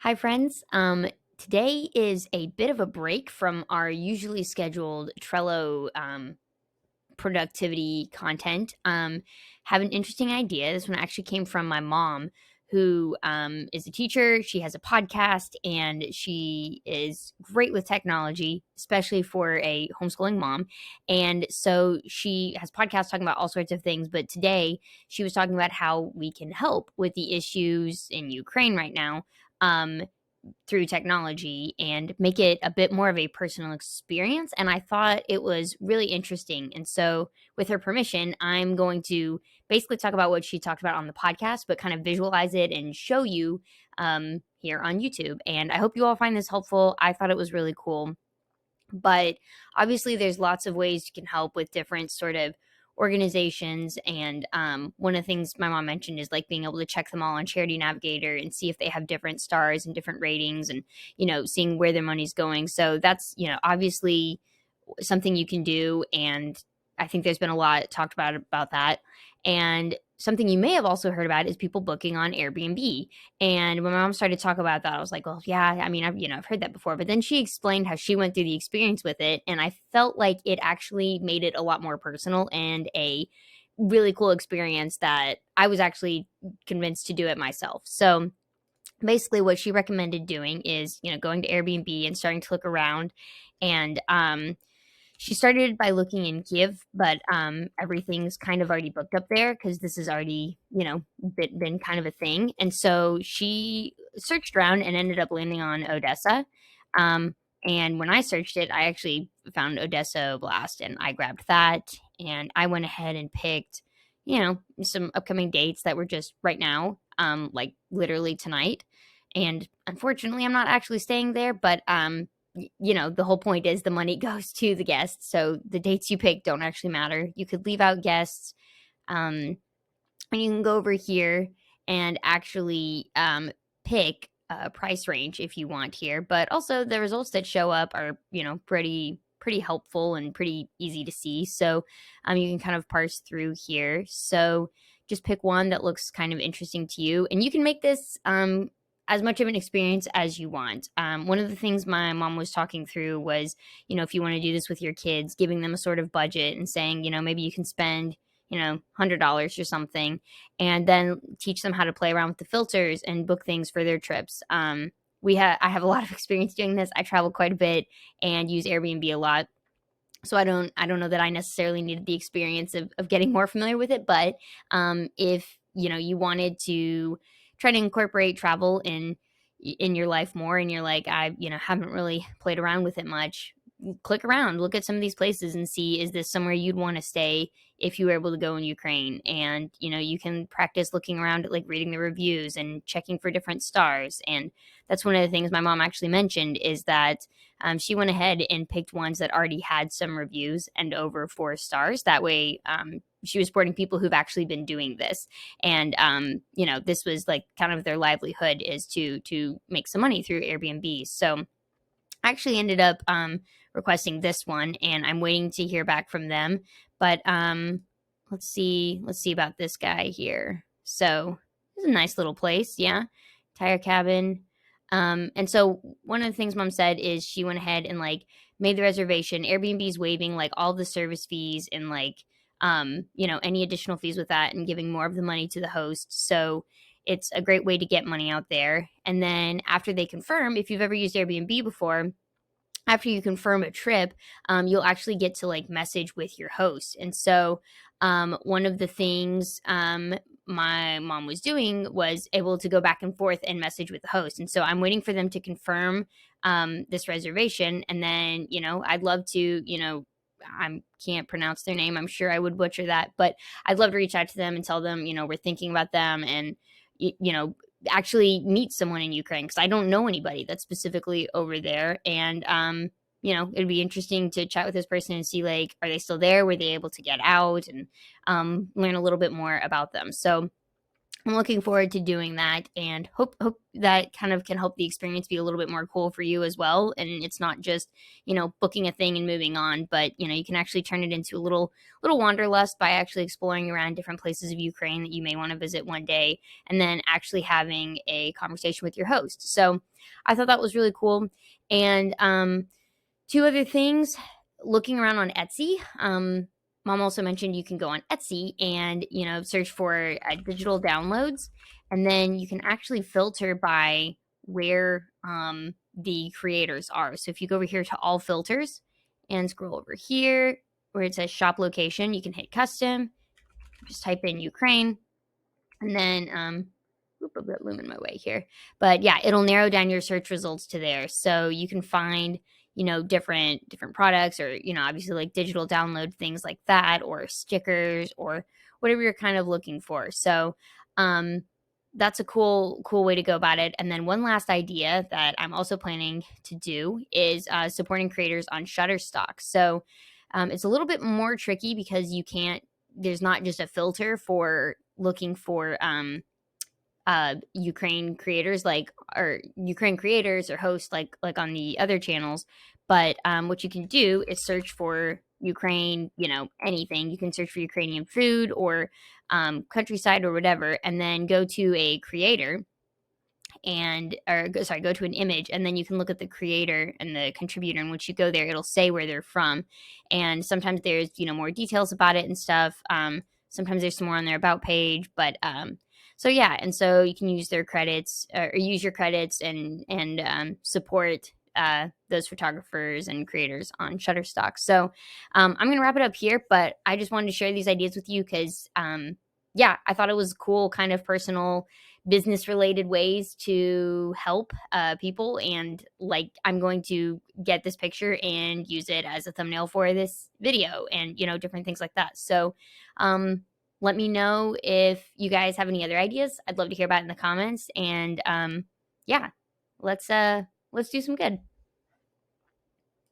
Hi, friends. Today is a bit of a break from our usually scheduled Trello productivity content. Have an interesting idea. This one actually came from my mom, who is a teacher. She has a podcast, and she is great with technology, especially for a homeschooling mom. And so she has podcasts talking about all sorts of things. But today she was talking about how we can help with the issues in Ukraine right now. Um, through technology and make it a bit more of a personal experience. And I thought it was really interesting. And so, with her permission, I'm going to basically talk about what she talked about on the podcast, but kind of visualize it and show you here on YouTube. And I hope you all find this helpful. I thought it was really cool. But obviously, there's lots of ways you can help with different sort of organizations. And one of the things my mom mentioned is like being able to check them all on Charity Navigator and see if they have different stars and different ratings and, seeing where their money's going. So that's, obviously something you can do. And I think there's been a lot talked about that. And something you may have also heard about is people booking on Airbnb. And when my mom started to talk about that, I was like, well, yeah, I mean, I've heard that before. But then she explained how she went through the experience with it. And I felt like it actually made it a lot more personal and a really cool experience that I was actually convinced to do it myself. So basically what she recommended doing is, going to Airbnb and starting to look around. And she started by looking in Kiev, but everything's kind of already booked up there because this has already, been kind of a thing. And so she searched around and ended up landing on Odessa. Um, and when I searched it, I actually found Odessa Blast, and I grabbed that, and I went ahead and picked, some upcoming dates that were just right now, like literally tonight. And unfortunately, I'm not actually staying there, but the whole point is the money goes to the guests. So the dates you pick don't actually matter. You could leave out guests. Um, and you can go over here and actually pick a price range if you want here. But also the results that show up are, pretty helpful and pretty easy to see. So you can kind of parse through here. So just pick one that looks kind of interesting to you. And you can make this as much of an experience as you want. One of the things my mom was talking through was, if you want to do this with your kids, giving them a sort of budget and saying, maybe you can spend, $100 or something, and then teach them how to play around with the filters and book things for their trips. I have a lot of experience doing this. I travel quite a bit and use Airbnb a lot. So I don't know that I necessarily needed the experience of getting more familiar with it. But if you wanted to try to incorporate travel in your life more, and you're like, I haven't really played around with it much, click around, look at some of these places and see, is this somewhere you'd want to stay if you were able to go in Ukraine? And you can practice looking around at like reading the reviews and checking for different stars. And that's one of the things my mom actually mentioned, is that she went ahead and picked ones that already had some reviews and over 4 stars. That way, she was supporting people who've actually been doing this. And this was like kind of their livelihood, is to make some money through Airbnb. So I actually ended up requesting this one, and I'm waiting to hear back from them. But let's see about this guy here. So this is a nice little place, yeah. Tire cabin. And so one of the things mom said is she went ahead and like made the reservation. Airbnb's waiving like all the service fees and like any additional fees with that, and giving more of the money to the host. So it's a great way to get money out there. And then after they confirm, if you've ever used Airbnb before, after you confirm a trip, you'll actually get to like message with your host. And so one of the things my mom was doing was able to go back and forth and message with the host. And so I'm waiting for them to confirm this reservation. And then, I'd love to, I can't pronounce their name. I'm sure I would butcher that, but I'd love to reach out to them and tell them, we're thinking about them, and, actually meet someone in Ukraine, because I don't know anybody that's specifically over there. And it'd be interesting to chat with this person and see, like, are they still there? Were they able to get out? And learn a little bit more about them. So I'm looking forward to doing that, and hope that kind of can help the experience be a little bit more cool for you as well. And it's not just, booking a thing and moving on, but you can actually turn it into a little wanderlust by actually exploring around different places of Ukraine that you may want to visit one day, and then actually having a conversation with your host. So I thought that was really cool. And two other things, looking around on Etsy. Mom also mentioned you can go on Etsy and, search for digital downloads. And then you can actually filter by where the creators are. So if you go over here to all filters and scroll over here where it says shop location, you can hit custom, just type in Ukraine, and then I've got loom in my way here, but yeah, it'll narrow down your search results to there, so you can find different products, or obviously like digital download things like that, or stickers, or whatever you're kind of looking for. So um that's a cool way to go about it. And then one last idea that I'm also planning to do is supporting creators on Shutterstock. So it's a little bit more tricky because there's not just a filter for looking for Ukraine creators, or Ukraine creators or hosts like on the other channels. But what you can do is search for Ukraine, anything. You can search for Ukrainian food or countryside or whatever, and then go to a creator go to an image, and then you can look at the creator and the contributor, and once you go there, it'll say where they're from. And sometimes there's more details about it and stuff. Sometimes there's some more on their about page, but so yeah, and so you can use their credits, or use your credits, and support those photographers and creators on Shutterstock. So I'm gonna wrap it up here, but I just wanted to share these ideas with you because yeah, I thought it was cool, kind of personal business related ways to help people. And like, I'm going to get this picture and use it as a thumbnail for this video, and different things like that. So let me know if you guys have any other ideas. I'd love to hear about it in the comments. And yeah, let's do some good.